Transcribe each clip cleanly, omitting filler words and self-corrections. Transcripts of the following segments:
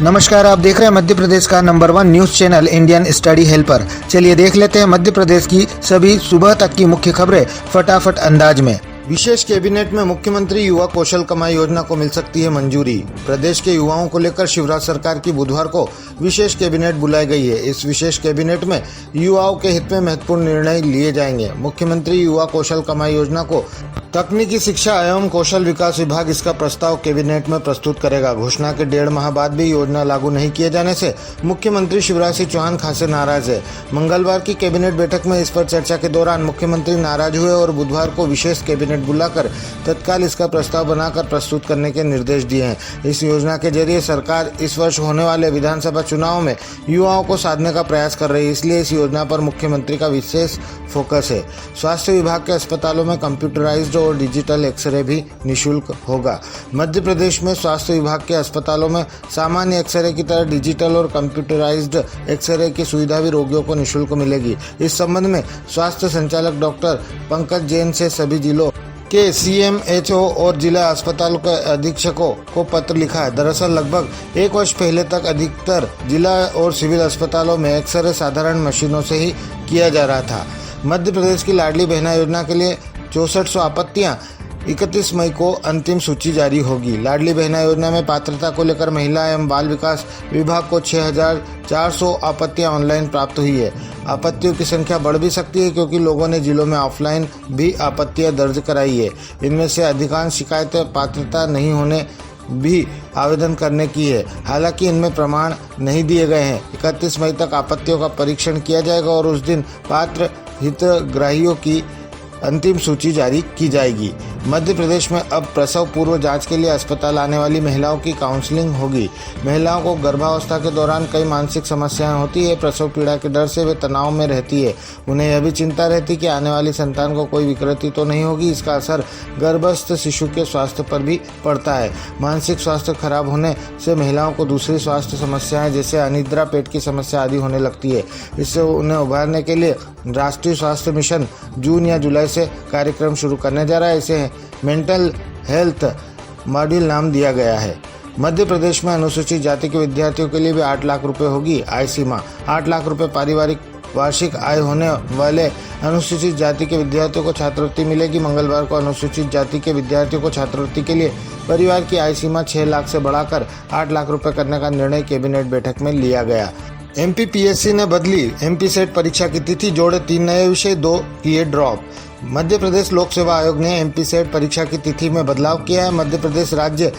नमस्कार, आप देख रहे हैं मध्य प्रदेश का number 1 news channel Indian study helper. चलिए देख लेते हैं मध्य प्रदेश की सभी सुबह तक की मुख्य खबरें फटाफट अंदाज में। विशेष कैबिनेट में मुख्यमंत्री युवा कौशल कमाई योजना को मिल सकती है मंजूरी। प्रदेश के युवाओं को लेकर शिवराज सरकार की बुधवार को विशेष कैबिनेट बुलाई गई है। इस विशेष कैबिनेट में युवाओं के हित में महत्वपूर्ण निर्णय लिए जाएंगे। मुख्यमंत्री युवा कौशल कमाई योजना को तकनीकी शिक्षा एवं कौशल विकास विभाग इसका प्रस्ताव कैबिनेट में प्रस्तुत करेगा। घोषणा के 1.5 माह बाद भी योजना लागू नहीं किए जाने से मुख्यमंत्री शिवराज सिंह चौहान खासे नाराज है। मंगलवार की कैबिनेट बैठक में इस पर चर्चा के दौरान मुख्यमंत्री नाराज हुए और बुधवार को विशेष कैबिनेट बुलाकर तत्काल इसका प्रस्ताव बनाकर प्रस्तुत करने के निर्देश दिए हैं। इस योजना के जरिए सरकार इस वर्ष होने वाले विधानसभा चुनाव में युवाओं को साधने का प्रयास कर रही है, इसलिए इस योजना पर मुख्यमंत्री का विशेष फोकस है। स्वास्थ्य विभाग के अस्पतालों में कंप्यूटराइज्ड और डिजिटल एक्सरे भी निःशुल्क होगा। मध्य प्रदेश में स्वास्थ्य विभाग के अस्पतालों में सामान्य एक्सरे की तरह डिजिटल और कंप्यूटराइज्ड एक्सरे की सुविधा भी रोगियों को निःशुल्क मिलेगी। इस संबंध में स्वास्थ्य संचालक डॉक्टर पंकज जैन से सभी जिलों के CMHO और जिला अस्पतालों के अधीक्षकों को पत्र लिखा है। दरअसल लगभग 1 वर्ष पहले तक अधिकतर जिला और सिविल अस्पतालों में एक्सरे साधारण मशीनों से ही किया जा रहा था। मध्य प्रदेश की लाडली बहना योजना के लिए 6400 आपत्तियां 31 मई को अंतिम सूची जारी होगी। लाडली बहना योजना में पात्रता को लेकर महिला एवं बाल विकास विभाग को 6400 आपत्तियां ऑनलाइन प्राप्त हुई है। आपत्तियों की संख्या बढ़ भी सकती है क्योंकि लोगों ने जिलों में ऑफलाइन भी आपत्तियां दर्ज कराई है। इनमें से अधिकांश शिकायतें पात्रता नहीं होने भी आवेदन करने की है। हालांकि इनमें प्रमाण नहीं दिए गए हैं। 31 मई तक आपत्तियों का परीक्षण किया जाएगा और उस दिन पात्र हितग्राहियों की अंतिम सूची जारी की जाएगी। मध्य प्रदेश में अब प्रसव पूर्व जांच के लिए अस्पताल आने वाली महिलाओं की काउंसलिंग होगी। महिलाओं को गर्भावस्था के दौरान कई मानसिक समस्याएं होती है। प्रसव पीड़ा के डर से वे तनाव में रहती है। उन्हें यह भी चिंता रहती कि आने वाली संतान को कोई विकृति तो नहीं होगी। इसका असर गर्भस्थ शिशु के स्वास्थ्य पर भी पड़ता है। मानसिक स्वास्थ्य खराब होने से महिलाओं को दूसरी स्वास्थ्य समस्याएं जैसे अनिद्रा, पेट की समस्या आदि होने लगती है। इससे उन्हें उभारने के लिए राष्ट्रीय स्वास्थ्य मिशन जून या जुलाई से कार्यक्रम शुरू करने जा रहा है। इसे मेंटल हेल्थ मॉड्यूल नाम दिया गया है। मध्य प्रदेश में अनुसूचित जाति के विद्यार्थियों के लिए भी 8 लाख रुपए होगी आय सीमा। 8 लाख रुपए पारिवारिक वार्षिक आय होने वाले अनुसूचित जाति के विद्यार्थियों को छात्रवृत्ति मिलेगी। मंगलवार को अनुसूचित जाति के विद्यार्थियों को छात्रवृत्ति के लिए परिवार की आय सीमा 6 लाख से बढ़ाकर 8 लाख रुपए करने का निर्णय कैबिनेट बैठक में लिया गया। MPPSC ने बदली MPSET परीक्षा की तिथि, जोड़े 3 नए विषय, 2 किए ड्रॉप। मध्य प्रदेश लोक सेवा आयोग ने MPSET परीक्षा की तिथि में बदलाव किया है। मध्य प्रदेश राज्य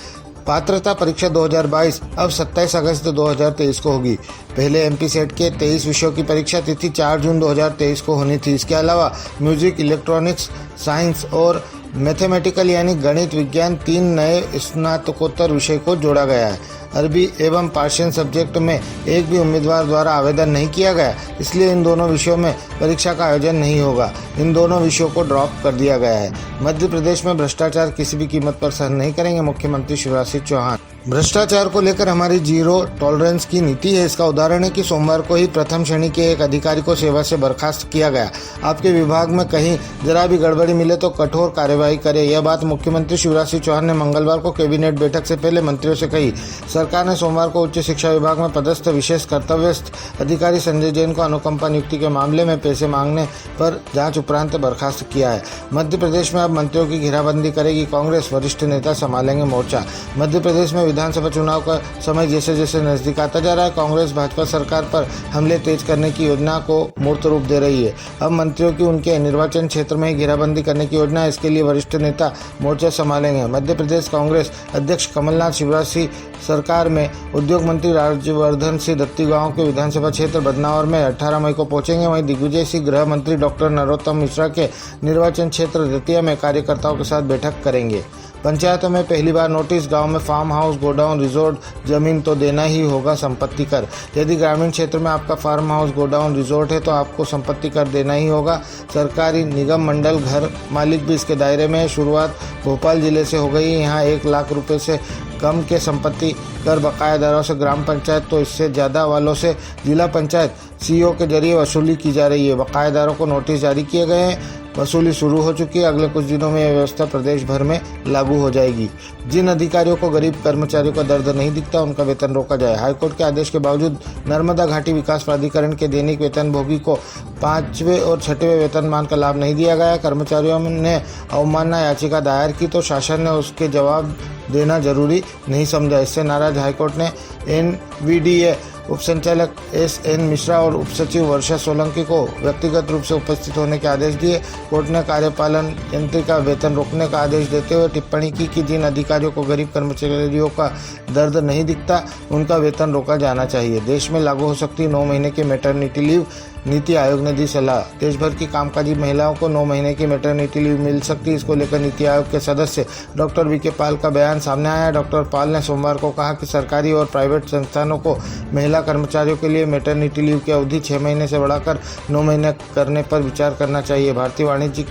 पात्रता परीक्षा 2022 अब 27 अगस्त 2023 को होगी। पहले MPSET के 23 विषयों की परीक्षा तिथि 4 जून 2023 को होनी थी। इसके अलावा म्यूजिक, इलेक्ट्रॉनिक्स, साइंस और मैथमेटिकल यानी गणित विज्ञान 3 नए स्नातकोत्तर विषय को जोड़ा गया है। अरबी एवं पर्शियन सब्जेक्ट में एक भी उम्मीदवार द्वारा आवेदन नहीं किया गया, इसलिए इन दोनों विषयों में परीक्षा का आयोजन नहीं होगा। इन दोनों विषयों को ड्रॉप कर दिया गया है। मध्य प्रदेश में भ्रष्टाचार किसी भी कीमत पर सहन नहीं करेंगे मुख्यमंत्री शिवराज सिंह चौहान। भ्रष्टाचार को लेकर हमारी जीरो टॉलरेंस की नीति है। इसका उदाहरण है कि सोमवार को ही प्रथम श्रेणी के एक अधिकारी को सेवा से बर्खास्त किया गया। आपके विभाग में कहीं जरा भी गड़बड़ी मिले तो कठोर कार्यवाही करें। यह बात मुख्यमंत्री शिवराज सिंह चौहान ने मंगलवार को कैबिनेट बैठक से पहले मंत्रियों से कही। सरकार ने सोमवार को उच्च शिक्षा विभाग में पदस्थ विशेष कर्तव्यस्थ अधिकारी संजय जैन को अनुकंपा नियुक्ति के मामले में पैसे मांगने पर जांच उपरांत बर्खास्त किया है। मध्य प्रदेश में अब मंत्रियों की घेराबंदी करेगी कांग्रेस, वरिष्ठ नेता संभालेंगे मोर्चा। मध्य प्रदेश में विधानसभा चुनाव का समय जैसे जैसे नजदीक आता जा रहा है, कांग्रेस भाजपा सरकार पर हमले तेज करने की योजना को मूर्त रूप दे रही है। अब मंत्रियों की उनके निर्वाचन क्षेत्र में ही घेराबंदी करने की योजना है। इसके लिए वरिष्ठ नेता मोर्चा संभालेंगे। मध्य प्रदेश कांग्रेस अध्यक्ष कमलनाथ शिवराज सिंह सरकार में उद्योग मंत्री राज्यवर्धन सिंह दत्तीगांव के विधानसभा क्षेत्र बदनावर में 18 मई को पहुंचेंगे। वहीं दिग्विजय सिंह गृह मंत्री डॉक्टर नरोत्तम मिश्रा के निर्वाचन क्षेत्र दतिया में कार्यकर्ताओं के साथ बैठक करेंगे। पंचायतों में पहली बार नोटिस, गांव में फार्म हाउस, गोडाउन, रिजॉर्ट जमीन तो देना ही होगा संपत्ति कर। यदि ग्रामीण क्षेत्र में आपका फार्म हाउस, गोडाउन, रिजॉर्ट है तो आपको संपत्ति कर देना ही होगा। सरकारी निगम मंडल घर मालिक भी इसके दायरे में है। शुरुआत भोपाल जिले से हो गई। यहाँ 1 लाख रुपए से कम के संपत्ति कर बकायादारों से ग्राम पंचायत तो इससे ज़्यादा वालों से जिला पंचायत सीईओ के जरिए वसूली की जा रही है। बकायेदारों को नोटिस जारी किए गए हैं, वसूली शुरू हो चुकी है। अगले कुछ दिनों में यह व्यवस्था प्रदेश भर में लागू हो जाएगी। जिन अधिकारियों को गरीब कर्मचारियों का दर्द नहीं दिखता, उनका वेतन रोका जाए। हाईकोर्ट के आदेश के बावजूद नर्मदा घाटी विकास प्राधिकरण के दैनिक वेतनभोगी को 5वें और 6वें वेतनमान का लाभ नहीं दिया गया। कर्मचारियों ने अवमानना याचिका दायर की तो शासन ने उसके जवाब देना जरूरी नहीं समझा। इससे नाराज हाईकोर्ट ने NVDA उप संचालक SN मिश्रा और उप सचिव वर्षा सोलंकी को व्यक्तिगत रूप से उपस्थित होने के आदेश दिए। कोर्ट ने कार्यपालन यंत्री का वेतन रोकने का आदेश देते हुए टिप्पणी की कि जिन अधिकारियों को गरीब कर्मचारियों का दर्द नहीं दिखता, उनका वेतन रोका जाना चाहिए। देश में लागू हो सकती 9 महीने की मैटरनिटी लीव, नीति आयोग ने दी सलाह। देश भर की कामकाजी महिलाओं को 9 महीने की मैटरनिटी लीव मिल सकती है। इसको लेकर नीति आयोग के सदस्य डॉक्टर VK पाल का बयान सामने आया। डॉक्टर पाल ने सोमवार को कहा कि सरकारी और प्राइवेट संस्थानों को महिला कर्मचारियों के लिए मैटरनिटी लीव की अवधि 6 महीने से बढ़ाकर 9 महीने करने पर विचार करना चाहिए। भारतीय वाणिज्यिक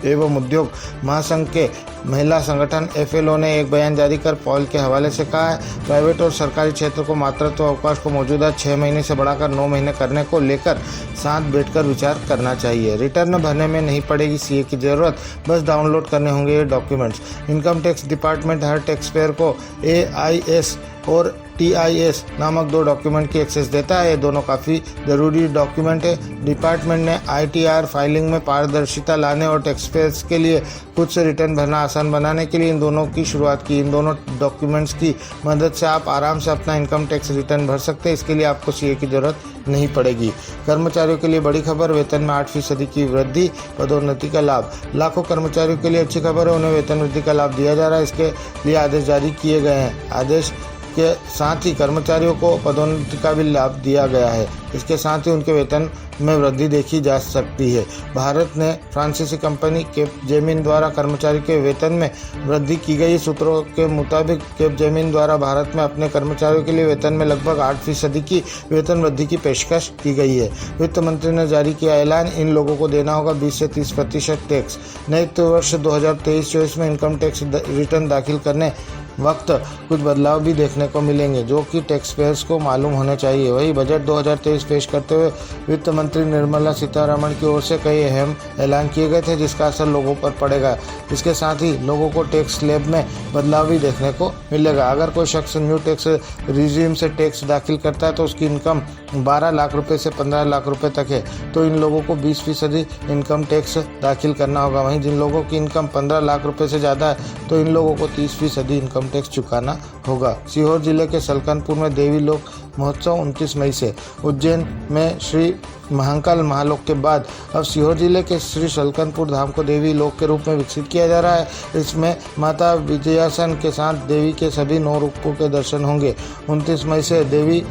एवं उद्योग महासंघ के महिला संगठन FLO ने एक बयान जारी कर पॉल के हवाले से कहा है, प्राइवेट और सरकारी क्षेत्र को मातृत्व अवकाश को मौजूदा 6 महीने से बढ़ाकर 9 महीने करने को लेकर साथ बैठकर विचार करना चाहिए। रिटर्न भरने में नहीं पड़ेगी CA की जरूरत, बस डाउनलोड करने होंगे ये डॉक्यूमेंट्स। इनकम टैक्स डिपार्टमेंट हर टैक्स पेयर को AIS और TIS नामक 2 डॉक्यूमेंट की एक्सेस देता है। ये दोनों काफ़ी ज़रूरी डॉक्यूमेंट है। डिपार्टमेंट ने ITR फाइलिंग में पारदर्शिता लाने और टैक्स पेयर्स के लिए खुद से रिटर्न भरना आसान बनाने के लिए इन दोनों की शुरुआत की। इन दोनों डॉक्यूमेंट्स की मदद से आप आराम से अपना इनकम टैक्स रिटर्न भर सकते हैं। इसके लिए आपको CA की जरूरत नहीं पड़ेगी। कर्मचारियों के लिए बड़ी खबर, वेतन में 8% की वृद्धि, पदोन्नति का लाभ। लाखों कर्मचारियों के लिए अच्छी खबर है, उन्हें वेतन वृद्धि का लाभ दिया जा रहा है। इसके लिए आदेश जारी किए गए हैं। आदेश के साथ ही कर्मचारियों को पदोन्नति का भी लाभ दिया गया है। इसके साथ ही उनके वेतन में वृद्धि देखी जा सकती है। भारत ने फ्रांसीसी कंपनी कैपजेमिन द्वारा कर्मचारी के वेतन में वृद्धि की गई। सूत्रों के मुताबिक कैपजेमिन द्वारा भारत में अपने कर्मचारियों के लिए वेतन में लगभग 8% की वेतन वृद्धि की पेशकश की गई है। वित्त मंत्री ने जारी किया ऐलान, इन लोगों को देना होगा 20 से 30% टैक्स। नए वर्ष 2023-24 में इनकम टैक्स रिटर्न दाखिल करने वक्त कुछ बदलाव भी देखने को मिलेंगे, जो कि टैक्स पेयर्स को मालूम होने चाहिए। वही बजट 2023 पेश करते हुए वित्त मंत्री निर्मला सीतारमण की ओर से कई अहम ऐलान किए गए थे, जिसका असर लोगों पर पड़ेगा। इसके साथ ही लोगों को टैक्स स्लैब में बदलाव भी देखने को मिलेगा। अगर कोई शख्स न्यू टैक्स रिजीम से टैक्स दाखिल करता है तो उसकी इनकम 12 लाख रुपए से 15 लाख रुपए तक है, तो इन लोगों को 20% इनकम टैक्स दाखिल करना होगा। वहीं जिन लोगों की इनकम 15 लाख रुपए से ज़्यादा है, तो इन लोगों को 30% इनकम टैक्स चुकाना होगा। सीहोर जिले के सलकनपुर में देवी लोक महोत्सव 29 मई से। उज्जैन में श्री महाकाल महालोक के बाद अब सीहोर जिले के श्री सलकनपुर धाम को देवी लोक के रूप में विकसित किया जा रहा है। इसमें माता विजयासन के साथ देवी के सभी 9 रूपों के दर्शन होंगे। 29 मई से देवी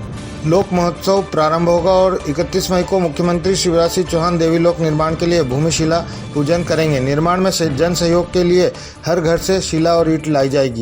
लोक महोत्सव प्रारंभ होगा और 31 मई को मुख्यमंत्री शिवराज सिंह चौहान देवी लोक निर्माण के लिए भूमि शिला पूजन करेंगे। निर्माण में जन सहयोग के लिए हर घर से शिला और ईंट लाई जाएगी।